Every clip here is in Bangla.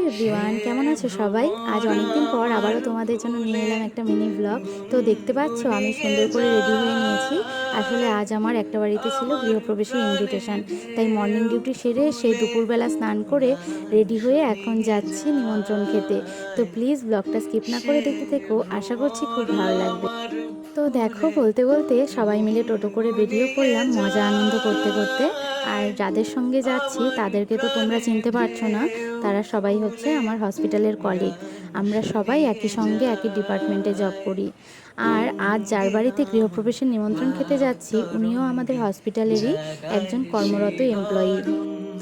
এভরিওয়ান, কেমন আছো সবাই? আজ অনেকদিন পর আবারও তোমাদের জন্য নিয়ে এলাম একটা মিনি ব্লগ। তো দেখতে পাচ্ছ আমি সুন্দর করে রেডি হয়ে নিয়েছি। আসলে আজ আমার একটা বাড়িতে ছিল গৃহপ্রবেশের ইনভিটেশন, তাই মর্নিং ডিউটি সেরে সেই দুপুরবেলা স্নান করে রেডি হয়ে এখন যাচ্ছি নিমন্ত্রণ খেতে। তো প্লিজ ব্লগটা স্কিপ না করে দেখতে থেকো, আশা করছি খুব ভালো লাগবে। তো দেখো, বলতে বলতে সবাই মিলে টোটো করে বেরিয়ে পড়লাম মজা আনন্দ করতে করতে। আর যাদের সঙ্গে যাচ্ছি তাদেরকে তো তোমরা চিনতে পারছো না, তারা সবাই হচ্ছে আমার হসপিটালের কলিগ। আমরা সবাই একই সঙ্গে একই ডিপার্টমেন্টে জব করি। আর আজ যার বাড়িতে গৃহপ্রবেশের নিমন্ত্রণ খেতে যাচ্ছি উনিও আমাদের হসপিটালেরই একজন কর্মরত এমপ্লয়ি।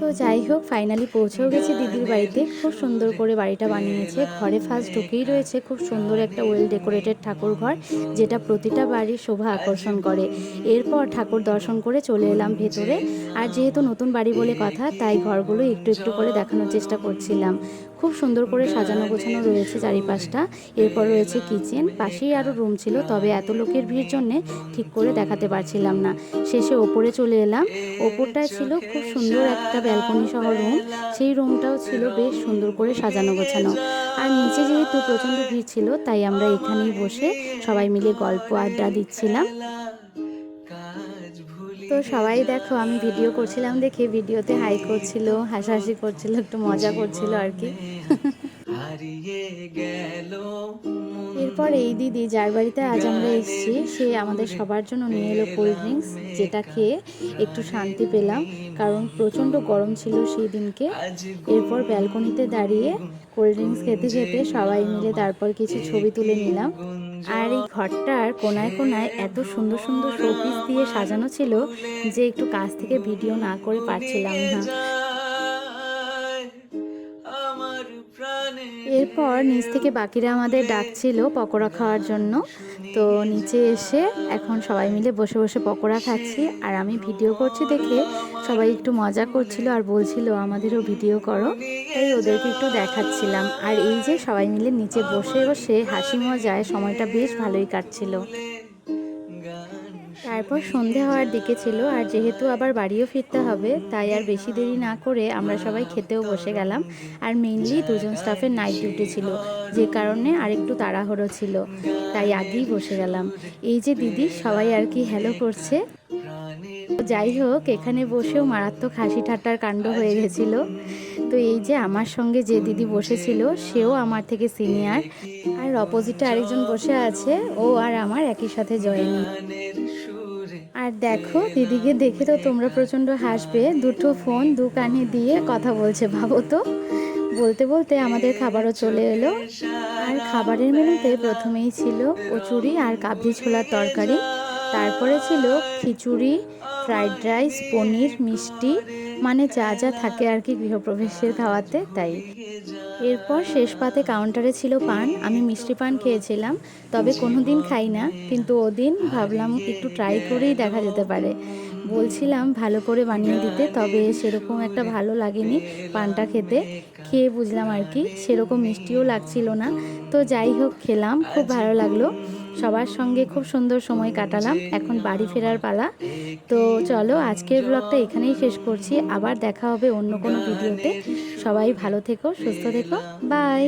তো যাই হোক, ফাইনালি পৌঁছেও গেছি দিদির বাড়িতে। খুব সুন্দর করে বাড়িটা বানিয়েছে। ঘরে ফার্স্ট ঢুকেই রয়েছে খুব সুন্দর একটা ওয়েল ডেকোরেটেড ঠাকুর ঘর, যেটা প্রতিটা বাড়ির শোভা আকর্ষণ করে। এরপর ঠাকুর দর্শন করে চলে এলাম ভেতরে। আর যেহেতু নতুন বাড়ি বলে কথা, তাই ঘরগুলো একটু একটু করে দেখানোর চেষ্টা করছিলাম। খুব সুন্দর করে সাজানো গোছানো রয়েছে চারিপাশটা। এরপর রয়েছে কিচেন, পাশেই আরও রুম ছিল, তবে এত লোকের ভিড় জন্যে ঠিক করে দেখাতে পারছিলাম না। শেষে ওপরে চলে এলাম। ওপরটায় ছিল খুব সুন্দর একটা ব্যালকনি সহ রুম। সেই রুমটাও ছিল বেশ সুন্দর করে সাজানো গোছানো। আর নিচে যেহেতু প্রচণ্ড ভিড় ছিল, তাই আমরা এখানেই বসে সবাই মিলে গল্প আড্ডা দিচ্ছিলাম। তো সবাই দেখো, আমি ভিডিও করছিলাম দেখে ভিডিওতে হাই করছিল, হাসাহাসি করছিল, একটু মজা করছিল আর কি। এরপর এই দিদি যার বাড়িতে আজ আমরা এসেছি, সে আমাদের সবার জন্য নিয়ে এলো কোল্ড ড্রিঙ্কস, যেটা খেয়ে একটু শান্তি পেলাম, কারণ প্রচণ্ড গরম ছিল সেই দিনকে। এরপর ব্যালকনিতে দাঁড়িয়ে কোল্ড ড্রিঙ্কস খেতে খেতে সবাই মিলে তারপর কিছু ছবি তুলে নিলাম। আর এই ঘরটার কোনায় কোনায় এত সুন্দর সুন্দর শোপিস দিয়ে সাজানো ছিল যে একটু কাছ থেকে ভিডিও না করে পারছিলাম না। এরপর নিচ থেকে বাকিরা আমাদের ডাকছিল পকোড়া খাওয়ার জন্য। তো নিচে এসে এখন সবাই মিলে বসে বসে পকোড়া খাচ্ছি। আর আমি ভিডিও করছি দেখে সবাই একটু মজা করছিল আর বলছিল আমাদেরও ভিডিও করো, তাই ওদেরকে একটু দেখাচ্ছিলাম। আর এই যে সবাই মিলে নিচে বসে বসে হাসি মজায় সময়টা বেশ ভালোই কাটছিল। তারপর সন্ধে হওয়ার দিকে ছিল, আর যেহেতু আবার বাড়িও ফিরতে হবে, তাই আর বেশি দেরি না করে আমরা সবাই খেতেও বসে গেলাম। আর মেইনলি দুজন স্টাফের নাইট ডিউটি ছিল, যে কারণে আরেকটু তাড়াহুড়ো ছিল, তাই আগেই বসে গেলাম। এই যে দিদি সবাই আর কি হ্যালো করছে। যাই হোক, এখানে বসেও মারাত্মক হাসি ঠাট্টার কাণ্ড হয়ে গেছিল। তো এই যে আমার সঙ্গে যে দিদি বসেছিল, সেও আমার থেকে সিনিয়র। আর অপোজিটে আরেকজন বসে আছে, ও আর আমার একই সাথে জয়েন। আর দেখো, দিদিকে দেখে তো তোমরা প্রচণ্ড হাসবে। দুটো ফোন দু কানে দিয়ে কথা বলছে, ভাবো তো। বলতে বলতে আমাদের খাবারও চলে এলো। আর খাবারের মেনুতে প্রথমেই ছিল কচুরি আর কাবলি ছোলার তরকারি। তারপরে ছিল খিচুড়ি, ফ্রাইড রাইস, পনির, মিষ্টি, মানে যা যা থাকে আর কি গৃহপ্রবেশের খাওয়াতে, তাই। এরপর শেষ পাতে কাউন্টারে ছিল পান। আমি মিষ্টি পান খেয়েছিলাম, তবে কোনো দিন খাই না, কিন্তু ওদিন ভাবলাম একটু ট্রাই করেই দেখা যেতে পারে। বলছিলাম ভালো করে বানিয়ে দিতে, তবে সেরকম একটা ভালো লাগেনি পানটা খেতে। খেয়ে বুঝলাম আর কি সেরকম মিষ্টিও লাগছিল না। তো যাই হোক, খেলাম, খুব ভালো লাগলো। সবার সঙ্গে খুব সুন্দর সময় কাটালাম। এখন বাড়ি ফেরার পালা। তো চলো, আজকের ব্লগটা এখানেই শেষ করছি। আবার দেখা হবে অন্য কোনো ভিডিওতে। সবাই ভালো থেকো, সুস্থ থেকো, বাই।